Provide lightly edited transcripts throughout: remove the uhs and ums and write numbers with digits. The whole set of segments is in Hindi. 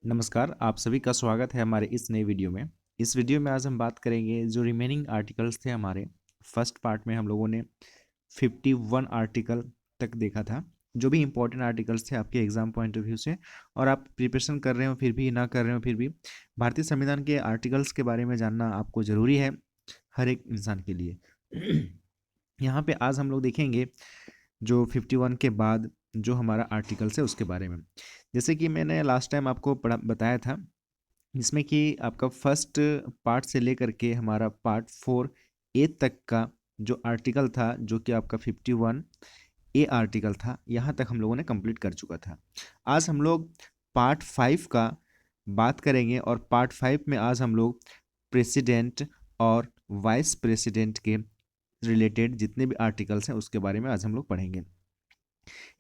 नमस्कार, आप सभी का स्वागत है हमारे इस नए वीडियो में। इस वीडियो में आज हम बात करेंगे जो रिमेनिंग आर्टिकल्स थे हमारे। फर्स्ट पार्ट में हम लोगों ने 51 आर्टिकल तक देखा था, जो भी इंपॉर्टेंट आर्टिकल्स थे आपके एग्जाम पॉइंट ऑफ व्यू से। और आप प्रिपरेशन कर रहे हो फिर भी ना कर रहे हो फिर भी भारतीय संविधान के आर्टिकल्स के बारे में जानना आपको ज़रूरी है, हर एक इंसान के लिए। यहाँ पे आज हम लोग देखेंगे जो 51 के बाद जो हमारा आर्टिकल्स है उसके बारे में। जैसे कि मैंने लास्ट टाइम आपको पढ़ा बताया था, जिसमें कि आपका फर्स्ट पार्ट से लेकर के हमारा पार्ट 4A तक का जो आर्टिकल था, जो कि आपका 51A आर्टिकल था, यहाँ तक हम लोगों ने कंप्लीट कर चुका था। आज हम लोग पार्ट 5 का बात करेंगे और पार्ट 5 में आज हम लोग प्रेसिडेंट और वाइस प्रेसिडेंट के रिलेटेड जितने भी आर्टिकल्स हैं उसके बारे में आज हम लोग पढ़ेंगे।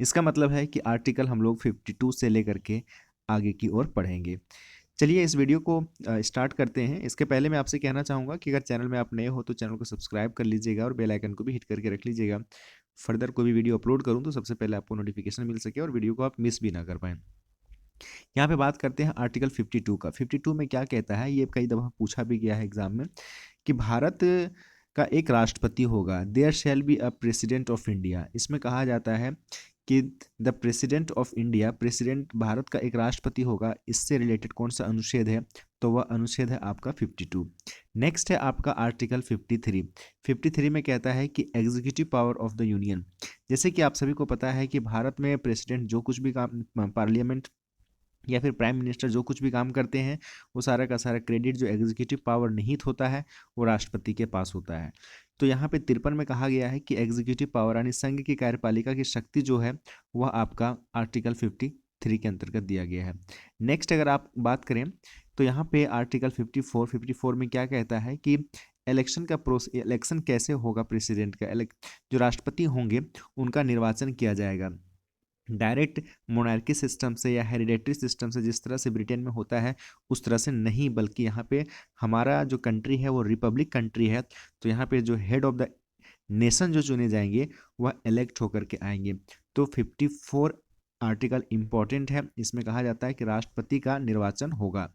इसका मतलब है कि आर्टिकल हम लोग 52 से लेकर के आगे की ओर पढ़ेंगे। चलिए इस वीडियो को स्टार्ट करते हैं। इसके पहले मैं आपसे कहना चाहूँगा कि अगर चैनल में आप नए हो तो चैनल को सब्सक्राइब कर लीजिएगा और बेल आइकन को भी हिट करके रख लीजिएगा। फर्दर कोई भी वीडियो अपलोड करूँ तो सबसे पहले आपको नोटिफिकेशन मिल सके और वीडियो को आप मिस भी ना कर पाएँ। यहाँ पे बात करते हैं आर्टिकल 52 का। 52 में क्या कहता है, ये कई दफ़ा पूछा भी गया है एग्जाम में, कि भारत का एक राष्ट्रपति होगा। There shall be a president of India. इसमें कहा जाता है कि the president of India, president Bharat का एक राष्ट्रपति होगा। इससे रिलेटेड कौन सा अनुच्छेद है, तो वह अनुच्छेद है आपका 52। नेक्स्ट है आपका आर्टिकल 53। 53 में कहता है कि executive power of the union. जैसे कि आप सभी को पता है कि भारत में प्रेसिडेंट जो कुछ भी काम, पार्लियामेंट या फिर प्राइम मिनिस्टर जो कुछ भी काम करते हैं, वो सारा का सारा क्रेडिट जो एग्जीक्यूटिव पावर निहित होता है वो राष्ट्रपति के पास होता है। तो यहाँ पे 53 में कहा गया है कि एग्जीक्यूटिव पावर यानी संघ की कार्यपालिका की शक्ति जो है वह आपका आर्टिकल 53 के अंतर्गत दिया गया है। नेक्स्ट अगर आप बात करें तो यहाँ पे आर्टिकल 54 में क्या कहता है कि इलेक्शन कैसे होगा, प्रेसिडेंट का जो राष्ट्रपति होंगे उनका निर्वाचन किया जाएगा। डायरेक्ट मोनार्की सिस्टम से या हेरिडेटरी सिस्टम से जिस तरह से ब्रिटेन में होता है उस तरह से नहीं, बल्कि यहाँ पे हमारा जो कंट्री है वो रिपब्लिक कंट्री है। तो यहाँ पे जो हेड ऑफ द नेशन जो चुने जाएंगे वह इलेक्ट होकर के आएंगे। तो 54 आर्टिकल इम्पॉर्टेंट है। इसमें कहा जाता है कि राष्ट्रपति का निर्वाचन होगा।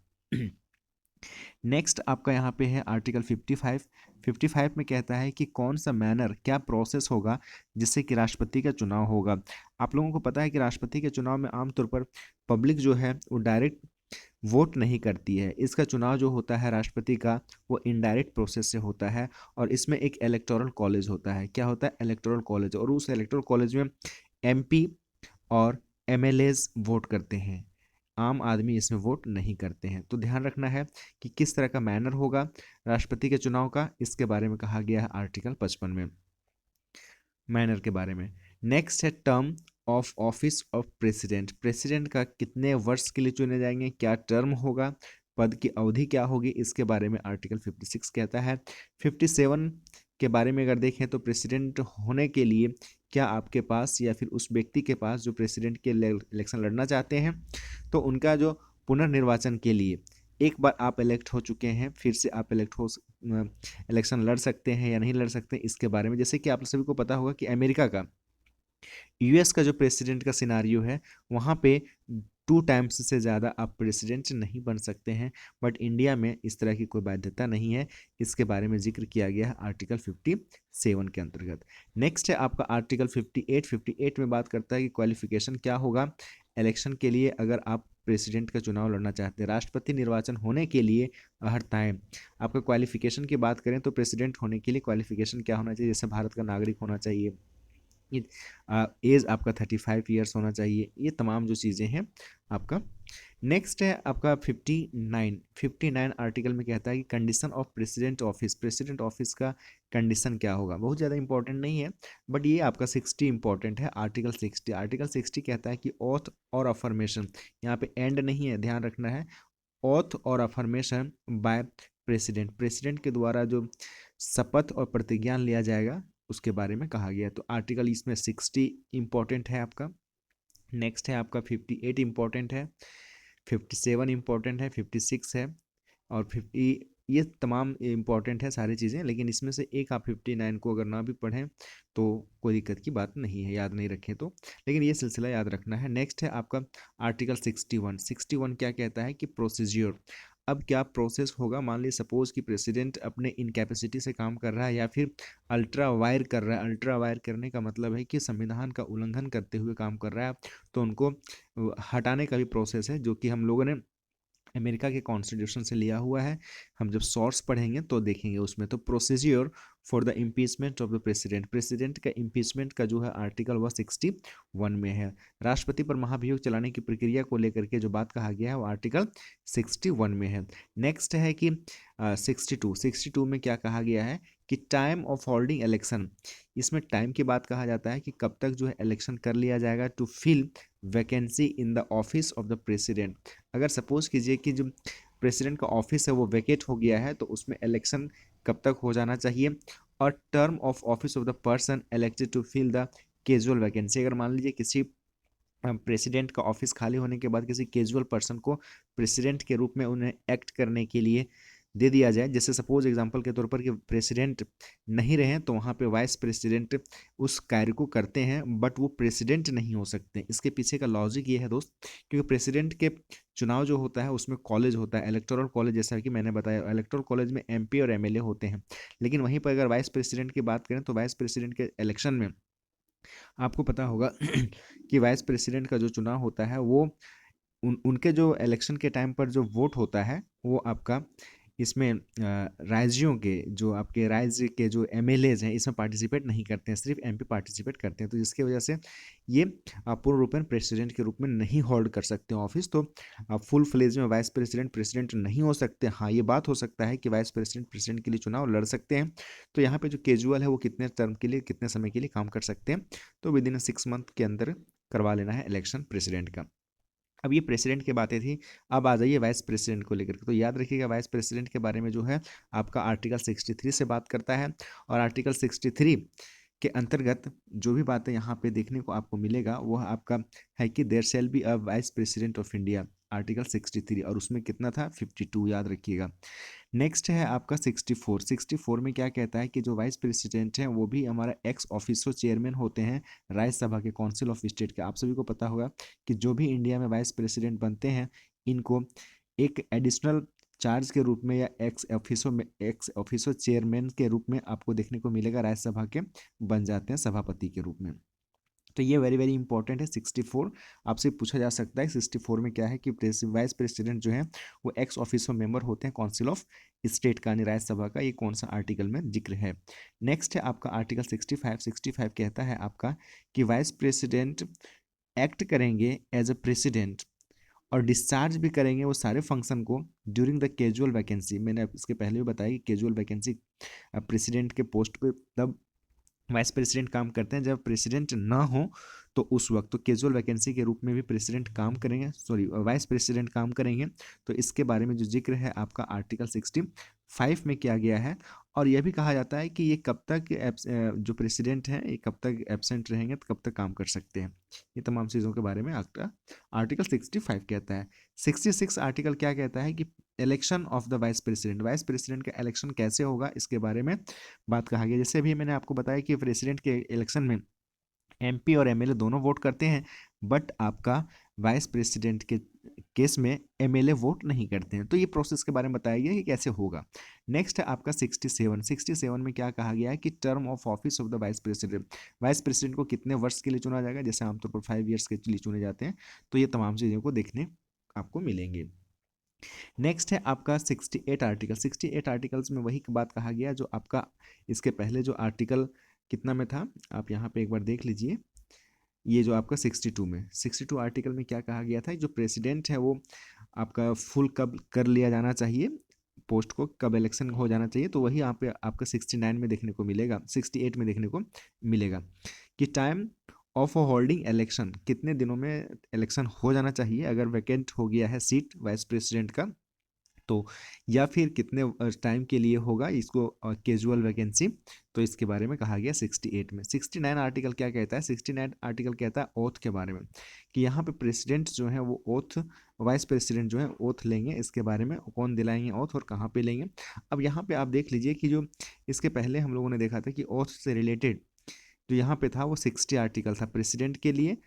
नेक्स्ट आपका यहाँ पे है आर्टिकल 55। 55 में कहता है कि कौन सा मैनर, क्या प्रोसेस होगा जिससे कि राष्ट्रपति का चुनाव होगा। आप लोगों को पता है कि राष्ट्रपति के चुनाव में आमतौर पर पब्लिक जो है वो डायरेक्ट वोट नहीं करती है। इसका चुनाव जो होता है राष्ट्रपति का वो इनडायरेक्ट प्रोसेस से होता है और इसमें एक इलेक्टोरल कॉलेज होता है। क्या होता है? Electoral college. और उस इलेक्टोरल कॉलेज में एमपी और एमएलएज वोट करते हैं, आम आदमी इसमें वोट नहीं करते हैं। तो ध्यान रखना है कि किस तरह का मैनर होगा राष्ट्रपति के चुनाव का, इसके बारे में कहा गया है आर्टिकल 55 में, मैनर के बारे में। नेक्स्ट है term of office of president. President का कितने वर्ष के लिए चुने जाएंगे, क्या टर्म होगा, पद की अवधि क्या होगी, इसके बारे में आर्टिकल 56 कहता है। 57 के बारे में अगर देखें तो प्रेसिडेंट होने के लिए क्या आपके पास या फिर उस व्यक्ति के पास जो प्रेसिडेंट के इलेक्शन लड़ना चाहते हैं, तो उनका जो पुनर्निर्वाचन के लिए एक बार आप इलेक्ट हो चुके हैं फिर से आप इलेक्शन लड़ सकते हैं या नहीं लड़ सकते, इसके बारे में। जैसे कि आप सभी को पता होगा कि अमेरिका का, यूएस का जो प्रेसिडेंट का सिनारियो है वहाँ पे 2 टाइम्स से ज़्यादा आप प्रेसिडेंट नहीं बन सकते हैं, बट इंडिया में इस तरह की कोई बाध्यता नहीं है। इसके बारे में जिक्र किया गया है आर्टिकल 57 के अंतर्गत। नेक्स्ट है आपका आर्टिकल 58। 58 में बात करता है कि क्वालिफिकेशन क्या होगा इलेक्शन के लिए अगर आप प्रेसिडेंट का चुनाव लड़ना चाहते हैं। राष्ट्रपति निर्वाचन होने के लिए हर टाइम आपका क्वालिफिकेशन की बात करें तो प्रेसिडेंट होने के लिए क्वालिफिकेशन क्या होना चाहिए, जैसे भारत का नागरिक होना चाहिए, एज आपका 35 ईयर्स होना चाहिए, ये तमाम जो चीज़ें हैं आपका। नेक्स्ट है आपका 59। 59 आर्टिकल में कहता है कि condition of president office. President office का कंडीशन क्या होगा, बहुत ज़्यादा इंपॉर्टेंट नहीं है, बट ये आपका 60 इंपॉर्टेंट है। आर्टिकल 60। आर्टिकल 60 कहता है कि ऑथ और अफर्मेशन, यहाँ पे एंड नहीं है, ध्यान रखना है, ऑथ और अफर्मेशन बाय प्रेसिडेंट, प्रेसिडेंट के द्वारा जो शपथ और प्रतिज्ञान लिया जाएगा उसके बारे में कहा गया है। तो आर्टिकल इसमें 60 इंपॉर्टेंट है आपका। नेक्स्ट है आपका 58 इंपॉर्टेंट है, 57 इंपॉर्टेंट है, 56 है और 50 ये तमाम इम्पॉर्टेंट है सारी चीज़ें, लेकिन इसमें से एक आप 59 को अगर ना भी पढ़ें तो कोई दिक्कत की बात नहीं है, याद नहीं रखें तो, लेकिन ये सिलसिला याद रखना है। नेक्स्ट है आपका आर्टिकल 61। 61 क्या कहता है कि प्रोसीज्योर। अब क्या प्रोसेस होगा, मान लीजिए सपोज कि प्रेसिडेंट अपने इनकैपेसिटी से काम कर रहा है या फिर अल्ट्रा वायर कर रहा है। अल्ट्रा वायर करने का मतलब है कि संविधान का उल्लंघन करते हुए काम कर रहा है, तो उनको हटाने का भी प्रोसेस है, जो कि हम लोगों ने अमेरिका के कॉन्स्टिट्यूशन से लिया हुआ है। हम जब सोर्स पढ़ेंगे तो देखेंगे उसमें। तो procedure for the impeachment of the president, president का इम्पीचमेंट का जो है आर्टिकल वह 61 में है। राष्ट्रपति पर महाभियोग चलाने की प्रक्रिया को लेकर के जो बात कहा गया है वो आर्टिकल 61 में है। नेक्स्ट है कि 62 में क्या कहा गया है कि टाइम ऑफ होल्डिंग इलेक्शन, इसमें टाइम की बात कहा जाता है कि कब तक जो है इलेक्शन कर लिया जाएगा to fill vacancy in the office of the president. अगर सपोज कीजिए कि जो प्रेसिडेंट का ऑफिस है वो वैकेट हो गया है तो उसमें इलेक्शन कब तक हो जाना चाहिए। और term of office of the person elected to fill the casual vacancy, अगर मान लीजिए किसी प्रेसिडेंट का ऑफिस खाली होने के बाद किसी कैजुअल पर्सन को प्रेसिडेंट के रूप में उन्हें एक्ट करने के लिए दे दिया जाए, जैसे सपोज एग्जांपल के तौर पर कि प्रेसिडेंट नहीं रहे तो वहाँ पे वाइस प्रेसिडेंट उस कार्य को करते हैं, बट वो प्रेसिडेंट नहीं हो सकते। इसके पीछे का लॉजिक ये है दोस्त, क्योंकि प्रेसिडेंट के चुनाव जो होता है उसमें कॉलेज होता है, इलेक्टोरल कॉलेज, जैसा कि मैंने बताया इलेक्टोरल कॉलेज में एमपी और एमएलए होते हैं। लेकिन वहीं पर अगर वाइस प्रेसिडेंट की बात करें तो वाइस प्रेसिडेंट के इलेक्शन में आपको पता होगा कि वाइस प्रेसिडेंट का जो चुनाव होता है वो उनके जो इलेक्शन के टाइम पर जो वोट होता है वो आपका इसमें राज्यों के जो आपके राज्य के जो एमएलएज हैं इसमें पार्टिसिपेट नहीं करते हैं, सिर्फ एमपी पार्टिसिपेट करते हैं। तो जिसकी वजह से ये पूर्ण रूपेण प्रेसिडेंट के रूप में नहीं होल्ड कर सकते ऑफिस। तो फुल फ्लेज में वाइस प्रेसिडेंट प्रेसिडेंट नहीं हो सकते। हाँ, ये बात हो सकता है कि वाइस प्रेसिडेंट प्रेसिडेंट के लिए चुनाव लड़ सकते हैं। तो यहाँ पे जो कैजुअल है वो कितने टर्म के लिए कितने समय के लिए काम कर सकते हैं, तो विद इन 6 मंथ के अंदर करवा लेना है इलेक्शन प्रेसिडेंट का। अब ये प्रेसिडेंट की बातें थी, अब आ जाइए वाइस प्रेसिडेंट को लेकर के। तो याद रखिएगा वाइस प्रेसिडेंट के बारे में जो है आपका आर्टिकल 63 से बात करता है, और आर्टिकल 63 के अंतर्गत जो भी बातें यहाँ पे देखने को आपको मिलेगा वह आपका है कि there shall be a vice president of India, article 63, और उसमें कितना था 52, याद रखिएगा। नेक्स्ट है आपका 64। 64 में क्या कहता है कि जो वाइस प्रेसिडेंट हैं वो भी हमारा एक्स ऑफिसो चेयरमैन होते हैं राज्यसभा के काउंसिल ऑफ स्टेट के। आप सभी को पता होगा कि जो भी इंडिया में वाइस प्रेसिडेंट बनते हैं इनको एक एडिशनल चार्ज के रूप में या एक्स ऑफिसो चेयरमैन के रूप में आपको देखने को मिलेगा, राज्यसभा के बन जाते हैं सभापति के रूप में। तो ये वेरी वेरी इंपॉर्टेंट है 64। आपसे पूछा जा सकता है 64 में क्या है कि वाइस प्रेसिडेंट जो है वो एक्स ऑफिसो मेंबर होते हैं काउंसिल ऑफ स्टेट का, यानी राज्यसभा का। ये कौन सा आर्टिकल में जिक्र है। नेक्स्ट है आपका आर्टिकल 65। 65 कहता है आपका कि वाइस प्रेसिडेंट एक्ट करेंगे एज अ प्रेसिडेंट और डिस्चार्ज भी करेंगे वो सारे फंक्शन को ड्यूरिंग द कैजुअल वैकेंसी। मैंने इसके पहले भी बताया कि कैजुअल वैकेंसी प्रेसिडेंट के पोस्ट पे तब वाइस प्रेसिडेंट काम करते हैं, जब प्रेसिडेंट ना हो तो उस वक्त तो कैजुअल वैकेंसी के रूप में भी प्रेसिडेंट काम करेंगे, सॉरी वाइस प्रेसिडेंट काम करेंगे। तो इसके बारे में जो जिक्र है आपका आर्टिकल 65 में किया गया है। और यह भी कहा जाता है कि ये कब तक जो प्रेसिडेंट हैं ये कब तक एब्सेंट रहेंगे तो कब तक काम कर सकते हैं, ये तमाम चीज़ों के बारे में आपका आर्टिकल 65 कहता है। 66 आर्टिकल क्या कहता है कि election of the vice president, vice president का इलेक्शन कैसे होगा इसके बारे में बात कहा गया। जैसे अभी मैंने आपको बताया कि प्रेसिडेंट के इलेक्शन में एमपी और एमएलए दोनों वोट करते हैं, बट आपका वाइस प्रेसिडेंट के केस में एमएलए वोट नहीं करते हैं। तो ये प्रोसेस के बारे में बताया गया कि कैसे होगा। नेक्स्ट है आपका 67। 67 में क्या कहा गया है कि term of office of the vice president, vice president को कितने वर्ष के लिए चुना जाएगा, जैसे आमतौर पर 5 ईयर्स के लिए चुने जाते हैं। तो ये तमाम चीज़ों को देखने आपको मिलेंगे। नेक्स्ट है आपका 68 आर्टिकल। 68 आर्टिकल्स में वही बात कहा गया जो आपका इसके पहले जो आर्टिकल कितना में था, आप यहाँ पे एक बार देख लीजिए। ये जो आपका 62 में 62 आर्टिकल में क्या कहा गया था, जो प्रेसिडेंट है वो आपका फुल कब कर लिया जाना चाहिए, पोस्ट को कब इलेक्शन हो जाना चाहिए, तो वही यहाँ पे आपका 69 में देखने को मिलेगा, 68 में देखने को मिलेगा कि टाइम ऑफ होल्डिंग इलेक्शन, कितने दिनों में इलेक्शन हो जाना चाहिए अगर वैकेंट हो गया है सीट वाइस प्रेसिडेंट का, तो या फिर कितने टाइम के लिए होगा इसको कैजुअल वैकेंसी, तो इसके बारे में कहा गया 68 में। 69 आर्टिकल क्या कहता है? 69 आर्टिकल कहता है ओथ के बारे में, कि यहाँ पे प्रेसिडेंट जो है वो ओथ, वाइस प्रेसिडेंट जो है ओथ लेंगे। इसके बारे में कौन दिलाएंगे ओथ और कहाँ पे लेंगे? अब यहाँ पे आप देख लीजिए कि जो इसके पहले हम लोगों ने देखा था कि ओथ से रिलेटेड जो यहाँ पे था वो 60 आर्टिकल था प्रेसिडेंट के लिए,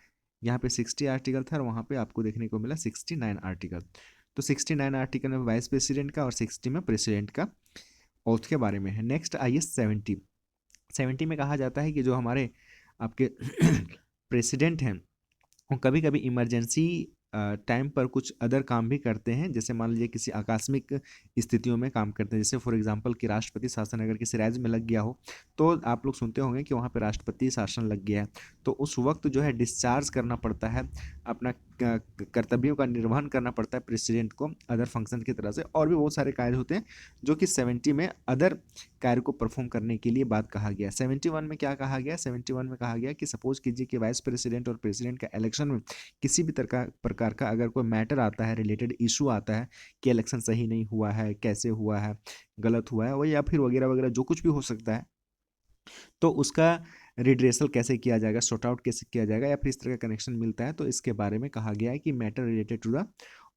यहाँ पे 60 आर्टिकल था और वहाँ पे आपको देखने को मिला 69 आर्टिकल। तो 69 आर्टिकल में वाइस प्रेसिडेंट का और 60 में प्रेसिडेंट का ओथ के बारे में है। नेक्स्ट आइए 70। 70 में कहा जाता है कि जो हमारे आपके प्रेसिडेंट हैं वो कभी कभी इमरजेंसी टाइम पर कुछ अदर काम भी करते हैं, जैसे मान लीजिए किसी आकस्मिक स्थितियों में काम करते हैं, जैसे फॉर एग्जांपल कि राष्ट्रपति शासन अगर किसी राज्य में लग गया हो, तो आप लोग सुनते होंगे कि वहाँ पे राष्ट्रपति शासन लग गया है, तो उस वक्त जो है डिस्चार्ज करना पड़ता है, अपना कर्तव्यों का निर्वहन करना पड़ता है प्रेसिडेंट को अदर फंक्शन की तरह से। और भी बहुत सारे कार्य होते हैं जो कि 70 में अदर कार्य को परफॉर्म करने के लिए बात कहा गया। 71 में क्या कहा गया? 71 में कहा गया कि सपोज कीजिए कि वाइस प्रेसिडेंट और प्रेसिडेंट का इलेक्शन में किसी भी प्रकार का अगर कोई मैटर आता है, रिलेटेड इशू आता है कि इलेक्शन सही नहीं हुआ है, कैसे हुआ है, गलत हुआ है, वो या फिर वगैरह वगैरह जो कुछ भी हो सकता है, तो उसका रिड्रेसल कैसे किया जाएगा, सॉर्ट आउट कैसे किया जाएगा, या फिर इस तरह का कनेक्शन मिलता है, तो इसके बारे में कहा गया है कि मैटर रिलेटेड टू द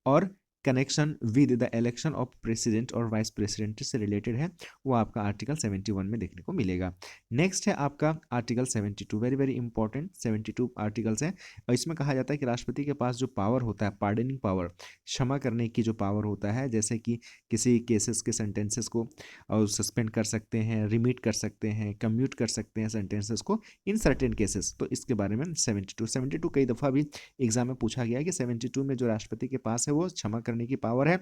और connection with the election of president और वाइस प्रेसिडेंट से रिलेटेड है, वो आपका आर्टिकल 71 में देखने को मिलेगा। नेक्स्ट है आपका article 72, very very important 72 articles हैं, और इसमें कहा जाता है कि राष्ट्रपति के पास जो पावर होता है, पार्डनिंग पावर, क्षमा करने की जो पावर होता है, जैसे कि किसी केसेस के सेंटेंसेस को और सस्पेंड कर सकते हैं, रिमीट कर सकते हैं, कम्यूट कर सकते हैं सेंटेंसेस को इन सर्टेन केसेस, तो इसके बारे में 72 कई दफ़ा भी एग्जाम में पूछा गया है कि 72 में जो राष्ट्रपति के पास है वो क्षमा करने की पावर है,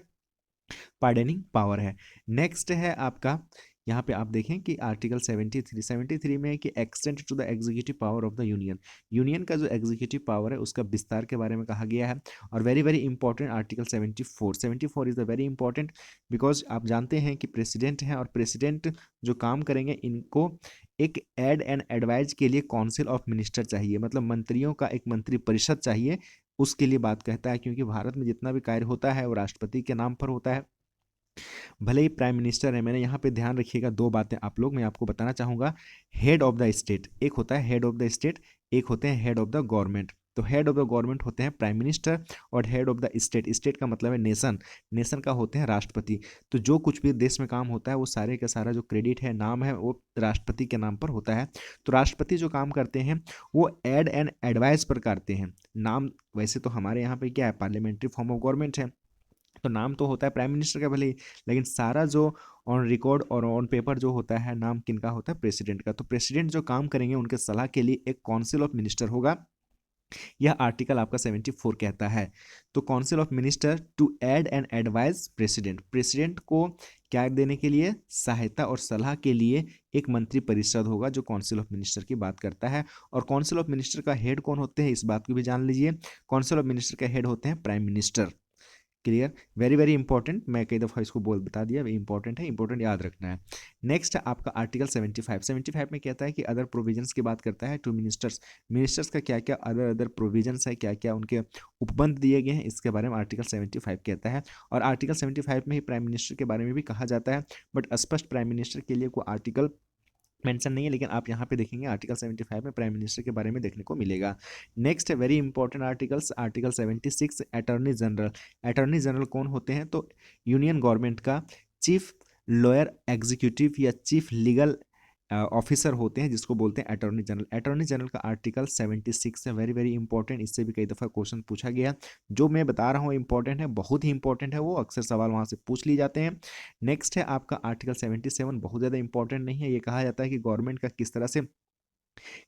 पार्डनिंग पावर है। नेक्स्ट है आपका, यहाँ पे आप देखें कि आर्टिकल 73 में है कि extend to the executive power of the union, union का जो एग्जीक्यूटिव पावर है उसका विस्तार के बारे में कहा गया है। और very very important article 74 is the very important, because आप जानते हैं कि प्रेसिडेंट हैं और प्रेसिडेंट जो काम करेंगे इनको एक एड एंड एडवाइज के लिए काउंसिल ऑफ मिनिस्टर चाहिए, मतलब मंत्रियों का एक मंत्री परिषद चाहिए, उसके लिए बात कहता है, क्योंकि भारत में जितना भी कार्य होता है वो राष्ट्रपति के नाम पर होता है, भले ही प्राइम मिनिस्टर है। मैंने यहाँ पे ध्यान रखिएगा दो बातें आप लोग मैं आपको बताना चाहूँगा। हेड ऑफ द स्टेट, एक होता है हेड ऑफ द स्टेट, एक होते हैं हेड ऑफ द गवर्नमेंट। तो हेड ऑफ द गवर्नमेंट होते हैं प्राइम मिनिस्टर और head of the state, state का मतलब है नेशन, नेशन का होते हैं राष्ट्रपति। तो जो कुछ भी देश में काम होता है वो सारे का सारा जो क्रेडिट है, नाम है, वो राष्ट्रपति के नाम पर होता है। तो राष्ट्रपति जो काम करते हैं वो एड एंड एडवाइस पर करते हैं। नाम वैसे तो हमारे यहाँ पे क्या है, पार्लियामेंट्री फॉर्म ऑफ गवर्नमेंट है, तो नाम तो होता है प्राइम मिनिस्टर का भले ही, लेकिन सारा जो ऑन रिकॉर्ड और ऑन पेपर जो होता है नाम किनका होता है, प्रेसिडेंट का। तो प्रेसिडेंट जो काम करेंगे उनके सलाह के लिए एक काउंसिल ऑफ मिनिस्टर होगा, यह आर्टिकल आपका 74 कहता है। तो council of minister to aid and advise president, president को क्या देने के लिए, सहायता और सलाह के लिए एक मंत्री परिषद होगा जो काउंसिल ऑफ मिनिस्टर की बात करता है। और काउंसिल ऑफ मिनिस्टर का हेड कौन होते हैं, इस बात को भी जान लीजिए, काउंसिल ऑफ मिनिस्टर का हेड होते हैं prime minister. Clear, very very important, मैं कई दफ़ा इसको बता दिया, इंपॉर्टेंट है, इंपॉर्टेंट याद रखना है। नेक्स्ट आपका आर्टिकल 75 में कहता है कि अदर प्रोविजंस की बात करता है टू मिनिस्टर्स, मिनिस्टर्स का क्या क्या अदर अदर प्रोविजंस है, क्या क्या उनके उपबंध दिए गए हैं, इसके बारे में आर्टिकल 75 कहता है। और आर्टिकल 75 में ही प्राइम मिनिस्टर के बारे में भी कहा जाता है, बट स्पष्ट प्राइम मिनिस्टर के लिए कोई आर्टिकल मेंशन नहीं है, लेकिन आप यहाँ पे देखेंगे आर्टिकल 75 में प्राइम मिनिस्टर के बारे में देखने को मिलेगा। नेक्स्ट है very important articles, article 76 attorney general. Attorney general कौन होते हैं, तो यूनियन गवर्नमेंट का चीफ लॉयर एग्जीक्यूटिव या चीफ लीगल ऑफिसर होते हैं, जिसको बोलते हैं अटॉर्नी जनरल। अटॉर्नी जनरल का आर्टिकल 76 है, वेरी वेरी इंपॉर्टेंट, इससे भी कई दफ़ा क्वेश्चन पूछा गया। जो मैं बता रहा हूँ इंपॉर्टेंट है, बहुत ही इंपॉर्टेंट है, वो अक्सर सवाल वहाँ से पूछ लिए जाते हैं। नेक्स्ट है आपका आर्टिकल 77, बहुत ज़्यादा इंपॉर्टेंट नहीं है, ये कहा जाता है कि गवर्नमेंट का किस तरह से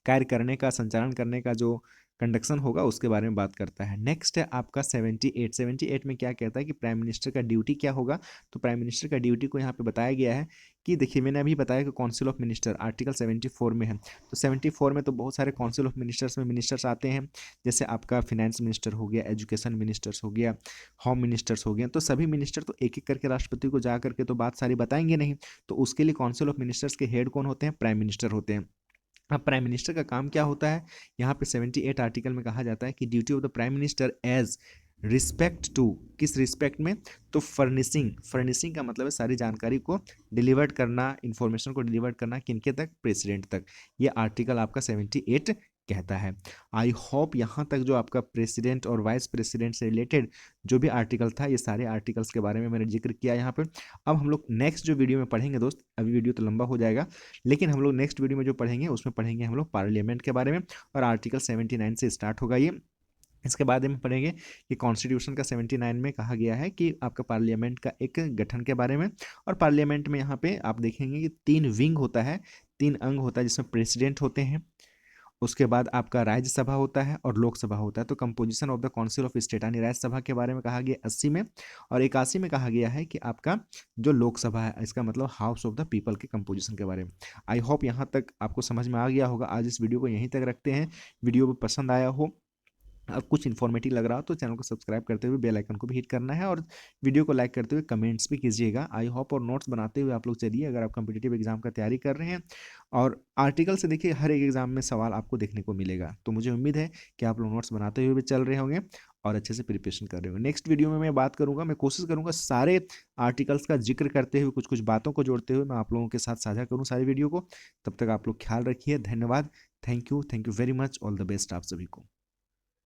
कार्य करने का, संचालन करने का जो कंडक्शन होगा उसके बारे में बात करता है। नेक्स्ट है आपका 78 में क्या कहता है कि प्राइम मिनिस्टर का ड्यूटी क्या होगा, तो प्राइम मिनिस्टर का ड्यूटी को यहाँ पे बताया गया है कि देखिए मैंने अभी बताया कि काउंसिल ऑफ मिनिस्टर आर्टिकल 74 में है, तो 74 में तो बहुत सारे काउंसिल ऑफ मिनिस्टर्स में मिनिस्टर्स आते हैं, जैसे आपका फिनेंस मिनिस्टर हो गया, एजुकेशन मिनिस्टर्स हो गया, होम मिनिस्टर्स हो गया। तो सभी मिनिस्टर तो एक एक करके राष्ट्रपति को जा करके तो बात सारी बताएंगे नहीं, तो उसके लिए काउंसिल ऑफ मिनिस्टर्स के हेड कौन होते हैं, प्राइम मिनिस्टर होते हैं। अब प्राइम मिनिस्टर का काम क्या होता है, यहाँ पे 78 आर्टिकल में कहा जाता है कि duty of the prime minister as respect to, किस रिस्पेक्ट में, तो फर्निशिंग का मतलब है सारी जानकारी को डिलीवर करना, इंफॉर्मेशन को डिलीवर करना किनके तक, प्रेसिडेंट तक। ये आर्टिकल आपका 78 कहता है। आई होप यहाँ तक जो आपका प्रेसिडेंट और वाइस प्रेसिडेंट से रिलेटेड जो भी आर्टिकल था, ये सारे आर्टिकल्स के बारे में मैंने जिक्र किया यहाँ पे। अब हम लोग नेक्स्ट जो वीडियो में पढ़ेंगे दोस्त, अभी वीडियो तो लंबा हो जाएगा, लेकिन हम लोग नेक्स्ट वीडियो में जो पढ़ेंगे उसमें पढ़ेंगे हम लोग पार्लियामेंट के बारे में, और आर्टिकल 79 से स्टार्ट होगा ये। इसके बाद हम पढ़ेंगे कि कॉन्स्टिट्यूशन का 79 में कहा गया है कि आपका पार्लियामेंट का एक गठन के बारे में। और पार्लियामेंट में यहाँ पे आप देखेंगे कि 3 विंग होता है, 3 अंग होता है, जिसमें प्रेसिडेंट होते हैं, उसके बाद आपका राज्यसभा होता है और लोकसभा होता है। तो composition of the council of state यानी राज्यसभा के बारे में कहा गया 80 में, और 81 में कहा गया है कि आपका जो लोकसभा है, इसका मतलब हाउस ऑफ द पीपल के कंपोजिशन के बारे में। आई होप यहाँ तक आपको समझ में आ गया होगा। आज इस वीडियो को यहीं तक रखते हैं। वीडियो पसंद आया हो, अब कुछ इन्फॉर्मेटिव लग रहा हो, तो चैनल को सब्सक्राइब करते हुए बेल आइकन को भी हिट करना है, और वीडियो को लाइक करते हुए कमेंट्स भी कीजिएगा। आई होप, और नोट्स बनाते हुए आप लोग चलिए, अगर आप कॉम्पिटिटिव एग्जाम का तैयारी कर रहे हैं। और आर्टिकल से देखिए हर एक एग्जाम में सवाल आपको देखने को मिलेगा, तो मुझे उम्मीद है कि आप लोग नोट्स बनाते हुए भी चल रहे होंगे और अच्छे से प्रिपरेशन कर रहे होंगे। नेक्स्ट वीडियो में मैं बात करूंगा, मैं कोशिश करूंगा सारे आर्टिकल्स का जिक्र करते हुए, कुछ कुछ बातों को जोड़ते हुए मैं आप लोगों के साथ साझा करूँ सारी वीडियो को। तब तक आप लोग ख्याल रखिए। धन्यवाद। Thank you very much. All the best आप सभी को।